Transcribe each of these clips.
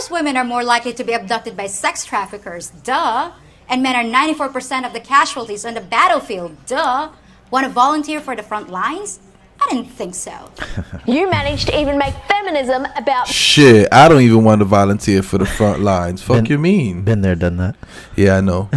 course, women are more likely to be abducted by sex traffickers, duh. And men are 94% of the casualties on the battlefield, duh. Want to volunteer for the front lines? I didn't think so. You managed to even make feminism about... Shit, I don't even want to volunteer for the front lines. Fuck you mean? Been there, done that. Yeah, I know.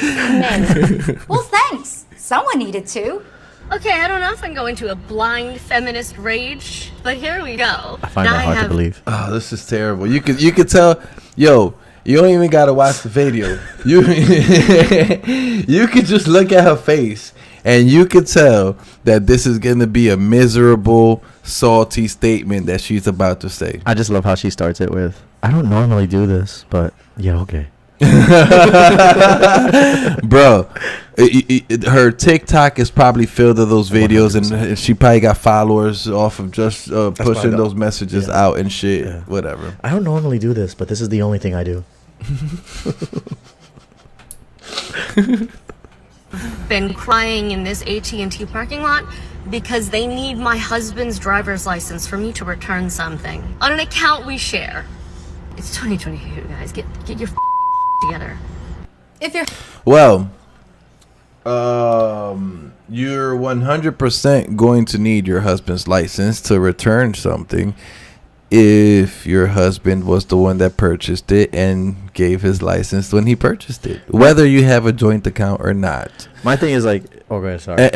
men. Well, thanks. Someone needed to. Okay, I don't know if I can go into a blind feminist rage, but here we go. I find that hard to believe. Oh, this is terrible. You could tell, yo, you don't even gotta watch the video. You you could just look at her face, and you could tell that this is gonna be a miserable, salty statement that she's about to say. I just love how she starts it with, "I don't normally do this, but yeah, okay." Bro, her TikTok is probably filled of those videos, 100%. And she probably got followers off of just pushing those messages out and shit. Yeah. Whatever. I don't normally do this, but this is the only thing I do. Been crying in this AT&T parking lot because they need my husband's driver's license for me to return something on an account we share. It's 2022, guys. Get your together. If you're you're 100% going to need your husband's license to return something if your husband was the one that purchased it and gave his license when he purchased it, whether you have a joint account or not. My thing is like, okay, sorry.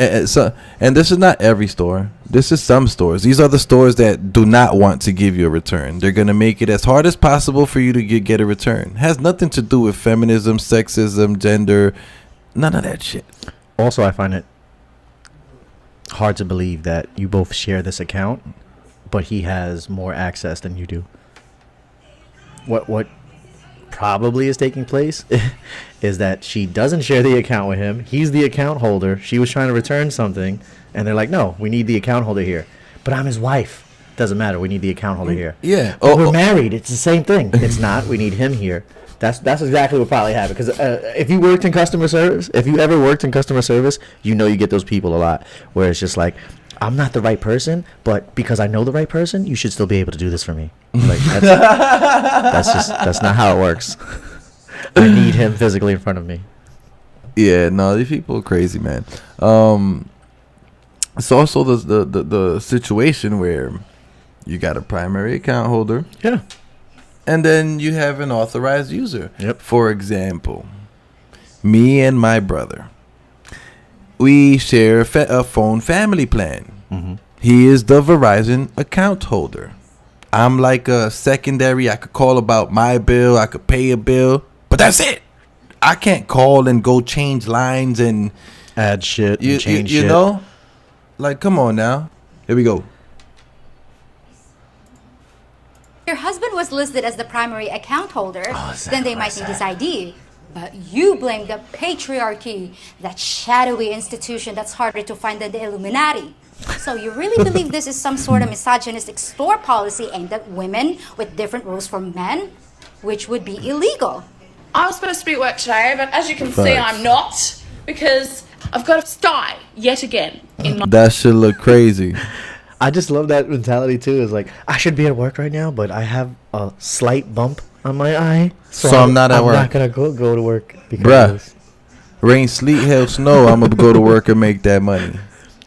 And this is not every store. This is some stores. These are the stores that do not want to give you a return. They're going to make it as hard as possible for you to get a return. It has nothing to do with feminism, sexism, gender, none of that shit. Also, I find it hard to believe that you both share this account, but he has more access than you do. What probably is taking place is that she doesn't share the account with him. He's the account holder. She was trying to return something, and they're like, no, we need the account holder here. But I'm his wife. Doesn't matter. We need the account holder here. Yeah. But we're married. It's the same thing. It's not. We need him here. That's exactly what probably happened. Because if you worked in customer service, if you ever worked in customer service, you know you get those people a lot where it's just like, I'm not the right person, but because I know the right person, you should still be able to do this for me. Like that's not how it works. I need him physically in front of me. Yeah, no, these people are crazy, man. It's also the situation where you got a primary account holder. Yeah. And then you have an authorized user. Yep. For example, me and my brother, we share a phone family plan. Mm-hmm. He is the Verizon account holder. I'm like a secondary. I could call about my bill. I could pay a bill. But that's it. I can't call and go change lines and add shit and change you shit. know? Like, come on now. Here we go. your husband was listed as the primary account holder, then they might need his ID. But you blame the patriarchy, that shadowy institution that's harder to find than the Illuminati. So you really believe this is some sort of misogynistic store policy aimed at women with different rules from men, which would be illegal? I was supposed to be at work today, but as you can see, I'm not, because I've got a sty yet again. That should look crazy. I just love that mentality too. Is like, I should be at work right now, but I have a slight bump on my eye, so I'm not at work. I'm not gonna go to work because rain, sleet, hail, snow. I'm gonna go to work and make that money.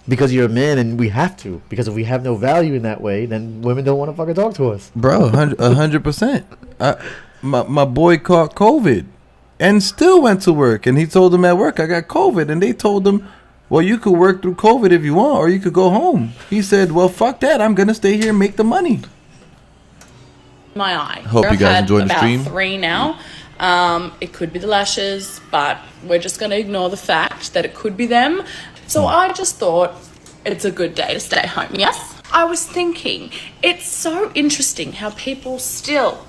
Because you're a man and we have to. Because if we have no value in that way, then women don't want to fucking talk to us. Bro, 100%. My boy caught COVID and still went to work. And he told them at work, I got COVID. And they told him, well, you could work through COVID if you want, or you could go home. He said, well, fuck that. I'm going to stay here and make the money. My eye. Hope you guys enjoyed the stream. About 3 now. It could be the lashes, but we're just going to ignore the fact that it could be them. So I just thought it's a good day to stay home, yes? I was thinking, it's so interesting how people still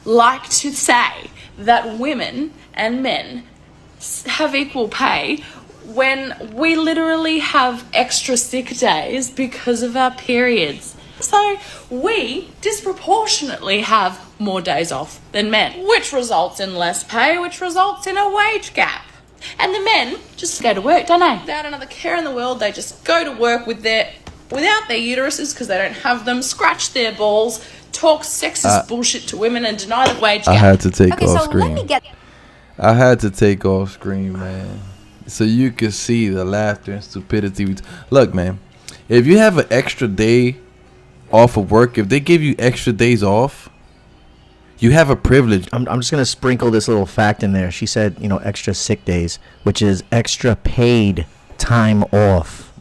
like to say that women and men have equal pay when we literally have extra sick days because of our periods. So we disproportionately have more days off than men, which results in less pay, which results in a wage gap. And the men just go to work, don't they? Without another care in the world, they just go to work with their without their uteruses because they don't have them, scratch their balls, talk sexist bullshit to women, and deny the wage I gap. had to take Okay, off so screen. let me get I had to take off screen, man, so you could see the laughter and stupidity. Look, man, if you have an extra day off of work, if they give you extra days off, you have a privilege. I'm just going to sprinkle this little fact in there. She said, extra sick days, which is extra paid time off.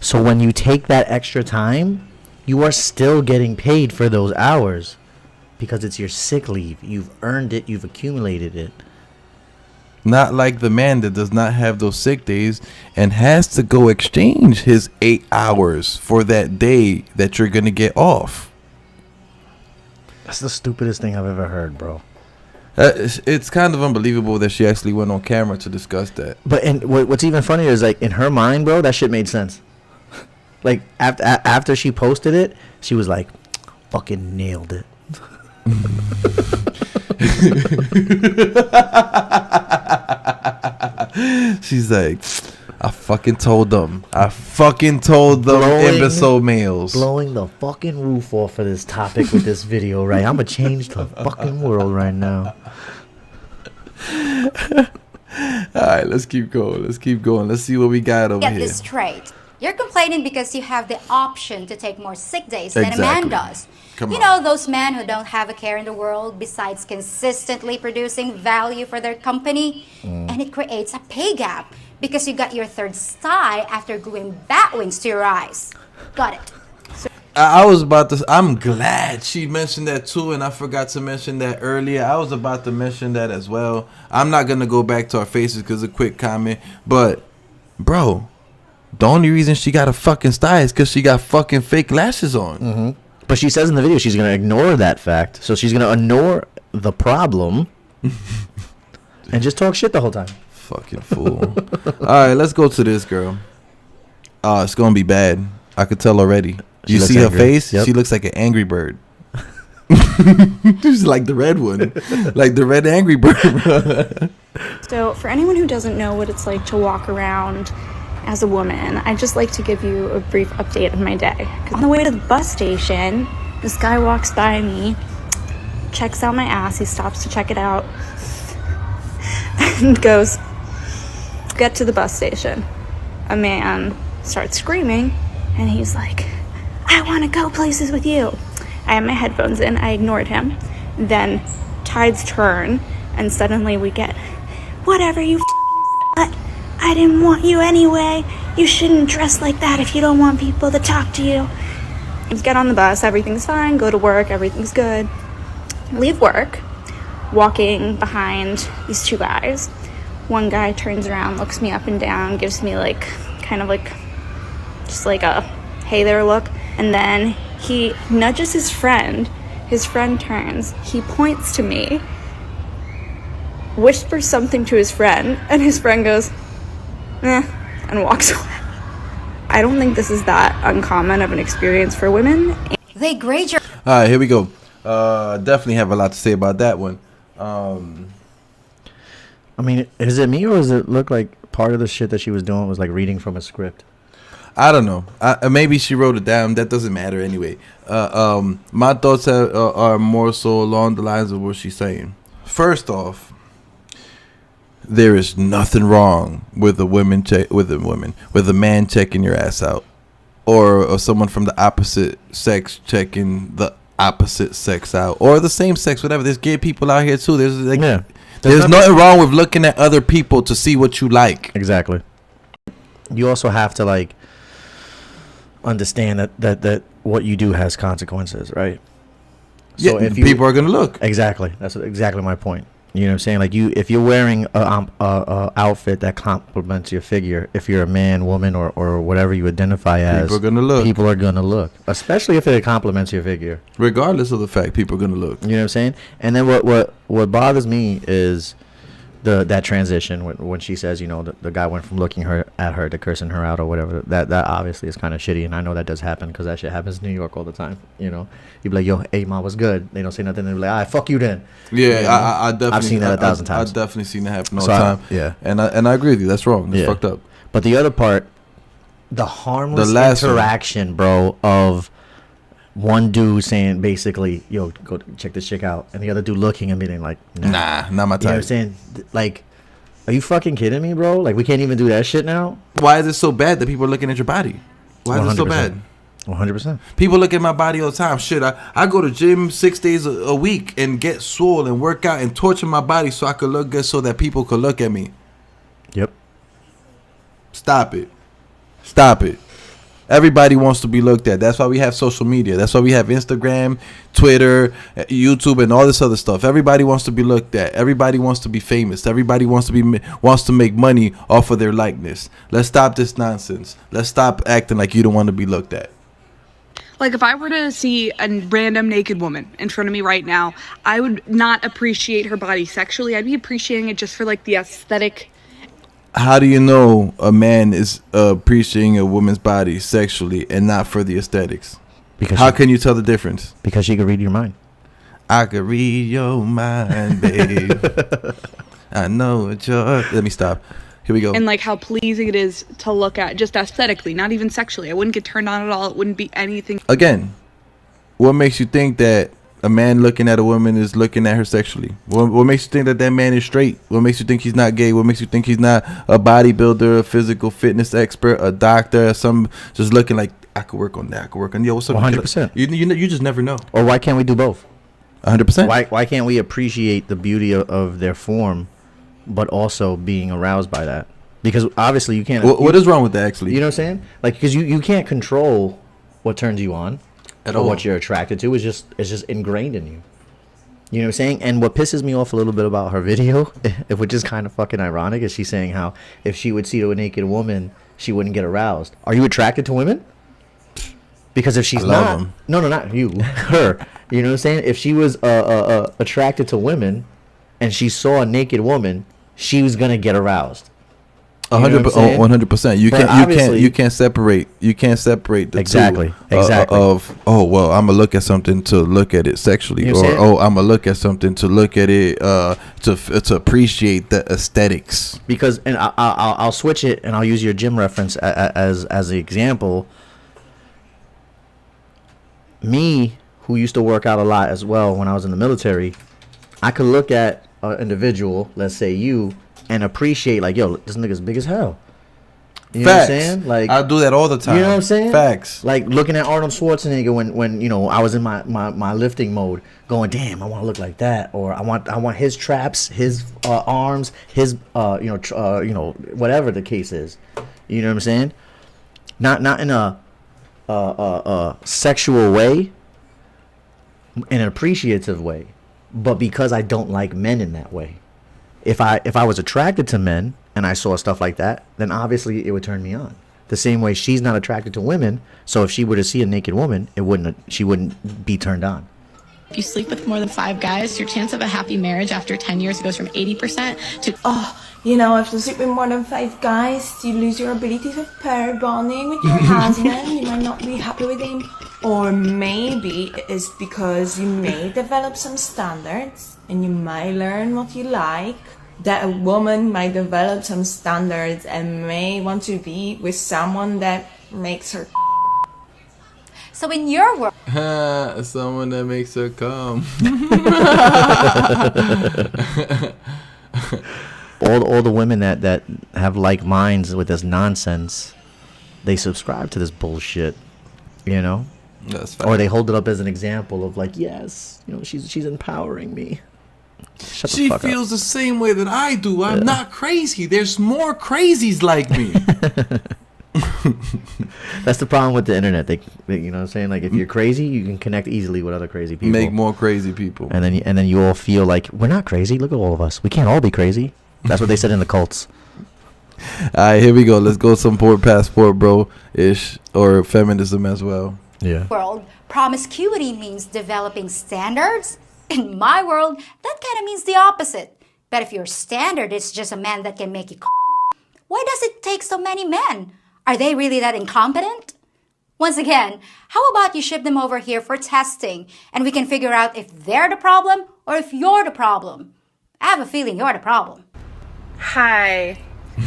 So when you take that extra time, you are still getting paid for those hours because it's your sick leave. You've earned it. You've accumulated it. Not like the man that does not have those sick days and has to go exchange his 8 hours for that day that you're going to get off. That's the stupidest thing I've ever heard, bro. It's kind of unbelievable that she actually went on camera to discuss that. But and what's even funnier is, like, in her mind, bro, that shit made sense. Like, after she posted it, she was like, fucking nailed it. She's like, I fucking told them. Imbecile males. Blowing the fucking roof off of this topic with this video, right? I'm gonna change the fucking world right now. All right, let's keep going. Let's see what we got over get here. this straight. You're complaining because you have the option to take more sick days than a Exactly. man does. Come You on. know, those men who don't have a care in the world besides consistently producing value for their company, and it creates a pay gap because you got your third sty after gluing bat wings to your eyes. Got it. I was about to. I'm glad she mentioned that too, and I forgot to mention that earlier. I was about to mention that as well. I'm not gonna go back to our faces because a quick comment, but bro, the only reason she got a fucking sty is because she got fucking fake lashes on. Mm-hmm. But she says in the video she's gonna ignore that fact, so she's gonna ignore the problem and just talk shit the whole time. Fucking fool. All right, let's go to this girl. It's gonna be bad. I could tell already. She You looks see her angry. face? Yep. She looks like an angry bird. She's like the red one, like the red angry bird. So, for anyone who doesn't know what it's like to walk around as a woman, I'd just like to give you a brief update of my day. On the way to the bus station, this guy walks by me, checks out my ass, he stops to check it out, and goes, "Get to the bus station." A man starts screaming, and he's like, "I want to go places with you." I had my headphones in, I ignored him. Then tides turn, and suddenly we get, "Whatever, you slut. I didn't want you anyway. You shouldn't dress like that if you don't want people to talk to you." Get on the bus, everything's fine, go to work, everything's good. Leave work, walking behind these two guys. One guy turns around, looks me up and down, gives me like, kind of like, just like a hey there look. And then he nudges his friend. His friend turns, he points to me, whispers something to his friend, and his friend goes, "Eh," and walks away. I don't think this is that uncommon of an experience for women. They grade your All right, here we go. Definitely have a lot to say about that one. I mean, is it me or does it look like part of the shit that she was doing was like reading from a script? I don't know. Maybe she wrote it down. That doesn't matter anyway. My thoughts are more so along the lines of what she's saying. First off, there is nothing wrong with a man checking your ass out, or someone from the opposite sex checking the opposite sex out, or the same sex, whatever. There's gay people out here too. There's like, Yeah. there's nothing wrong with looking at other people to see what you like. Exactly. You also have to like understand that what you do has consequences, right? So yeah, people are gonna look. Exactly. That's exactly my point. You know what I'm saying? Like if you're wearing a outfit that complements your figure, if you're a man, woman, or whatever you identify as, people are gonna look. People are gonna look, especially if it complements your figure. Regardless of the fact, people are gonna look. You know what I'm saying? And then what bothers me is that transition when she says, you know, the guy went from looking at her to cursing her out or whatever. That obviously is kind of shitty, and I know that does happen because that shit happens in New York all the time. You know, you be like, "Yo, hey, ma, what's good?" They don't say nothing. They be like, "Ah, fuck you then." Yeah, you know? I definitely. I've seen that 1,000 times. I've definitely seen that happen all So the time. yeah, and I agree with you. That's wrong. That's fucked up. But the other part the harmless The last one. interaction, bro, of one dude saying basically, "Yo, go check this chick out," and the other dude looking and being like, Nah, not my You know what I'm type. saying? Like, are you fucking kidding me, bro? Like, we can't even do that shit now. Why is it so bad that people are looking at your body? Why is it so 100%. bad? 100%. People look at my body all the time. Shit, I go to gym 6 days a week and get swole and work out and torture my body so I could look good so that people could look at me. Yep. Stop it. Stop it. Everybody wants to be looked at. That's why we have social media. That's why we have Instagram, Twitter, YouTube, and all this other stuff. Everybody wants to be looked at. Everybody wants to be famous. Everybody wants to make money off of their likeness. Let's stop this nonsense. Let's stop acting like you don't want to be looked at. Like, if I were to see a random naked woman in front of me right now, I would not appreciate her body sexually. I'd be appreciating it just for, like, the aesthetic. How do you know a man is appreciating a woman's body sexually and not for the aesthetics? Because How can you tell the difference? Because she could read your mind. I could read your mind, babe. I know what you're... Let me stop. Here we go. And, like, how pleasing it is to look at, just aesthetically, not even sexually. I wouldn't get turned on at all. It wouldn't be anything. Again, what makes you think that a man looking at a woman is looking at her sexually? What makes you think that that man is straight? What makes you think he's not gay? What makes you think he's not a bodybuilder, a physical fitness expert, a doctor, some just looking like, I could work on that. I could work on... Yo, what's up? 100%. You just never know. Or why can't we do both? 100%. Why can't we appreciate the beauty of their form, but also being aroused by that? Because obviously you can't... What is wrong with that, actually? You know what I'm saying? Like, because you can't control what turns you on. At or all. what you're attracted to. It's just ingrained in you. You know what I'm saying? And what pisses me off a little bit about her video, which is kind of fucking ironic, is she's saying how if she would see a naked woman, she wouldn't get aroused. Are you attracted to women? Because if she's love not... them. No, not you. Her. You know what I'm saying? If she was attracted to women and she saw a naked woman, she was going to get aroused. 100%. You can't separate the Exactly. two of I'm gonna look at something to look at it sexually, You know what I'm or saying? I'm gonna look at something to look at it to appreciate the aesthetics. Because, and I'll switch it and I'll use your gym reference as an example. Me, who used to work out a lot as well when I was in the military, I could look at an individual, let's say you, and appreciate, like, yo, this nigga's big as hell. You know what I'm saying? Like, I do that all the time. you know what I'm saying? Facts. Like looking at Arnold Schwarzenegger when you know I was in my lifting mode, going, damn, I want to look like that, or I want his traps, his arms, his whatever the case is. You know what I'm saying? Not in a sexual way, in an appreciative way, but because I don't like men in that way. If I was attracted to men and I saw stuff like that, then obviously it would turn me on. The same way she's not attracted to women, so if she were to see a naked woman, she wouldn't be turned on. If you sleep with more than 5 guys, your chance of a happy marriage after 10 years goes from 80% to... if you sleep with more than 5 guys, you lose your ability of pair bonding with your husband. You might not be happy with him. Or maybe it is because you may develop some standards and you might learn what you like. That a woman might develop some standards and may want to be with someone that makes her... So in your world, Someone that makes her come. All the women that have like minds with this nonsense, they subscribe to this bullshit, you know? That's fact. Or they hold it up as an example of like, yes, you know, she's empowering me. Shut the She fuck feels the same way that I do. I'm not crazy. There's more crazies like me. That's the problem with the internet. They you know what I'm saying? Like, if you're crazy, you can connect easily with other crazy people. Make more crazy people. And then you all feel like, we're not crazy. Look at all of us. We can't all be crazy. That's what they said in the cults. All right, here we go. Let's go some passport, bro-ish, or feminism as well. Yeah. world, promiscuity means developing standards. In my world, that kind of means the opposite. But if your standard is just a man that can make you come, why does it take so many men? Are they really that incompetent? Once again, how about you ship them over here for testing and we can figure out if they're the problem or if you're the problem? I have a feeling you're the problem. Hi.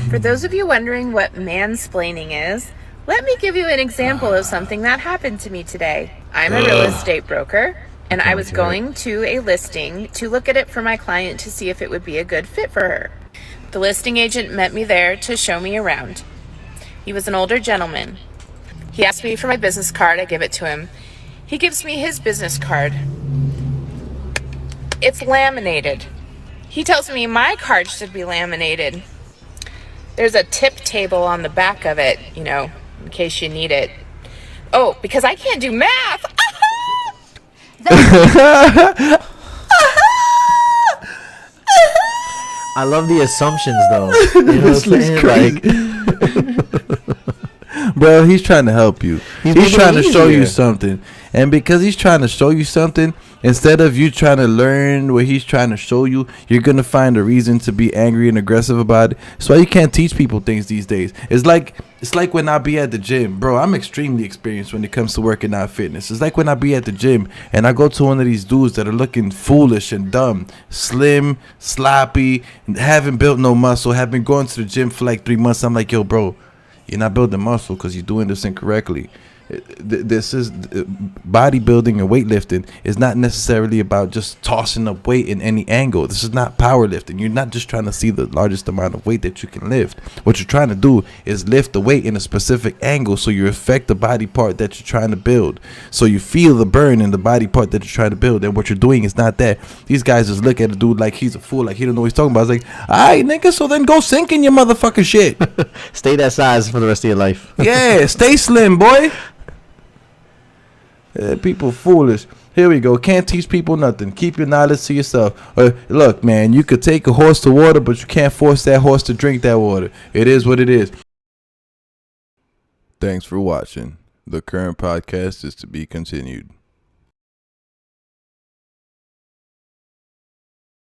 For those of you wondering what mansplaining is, Let me give you an example of something that happened to me today. I'm a real estate broker, and I was going to a listing to look at it for my client to see if it would be a good fit for her. The listing agent met me there to show me around. He was an older gentleman. He asked me for my business card. I give it to him. He gives me his business card. It's laminated. He tells me my card should be laminated. There's a tip table on the back of it, you know, in case you need it. Oh, because I can't do math. I love the assumptions, though. You know what I'm saying? Like, bro, he's trying to help you. He's trying to show you easier. something. And because he's trying to show you something, instead of you trying to learn what he's trying to show you, you're going to find a reason to be angry and aggressive about it. That's why you can't teach people things these days. It's like when I be at the gym. Bro, I'm extremely experienced when it comes to working out fitness. It's like when I be at the gym and I go to one of these dudes that are looking foolish and dumb, slim, sloppy, haven't built no muscle, have been going to the gym for like 3 months. I'm like, yo, bro, you're not building muscle because you're doing this incorrectly. This is bodybuilding and weightlifting is not necessarily about just tossing up weight in any angle. This is not powerlifting. You're not just trying to see the largest amount of weight that you can lift. What you're trying to do is lift the weight in a specific angle so you affect the body part that you're trying to build. So you feel the burn in the body part that you're trying to build. And what you're doing is not that. These guys just look at a dude like he's a fool, like he don't know what he's talking about. It's like, all right, nigga, so then go sink in your motherfucking shit. stay that size for the rest of your life. Yeah, stay slim, boy. People foolish. Here we go. Can't teach people nothing. Keep your knowledge to yourself. Look, man, you could take a horse to water, but you can't force that horse to drink that water. It is what it is. Thanks for watching. The current podcast is to be continued.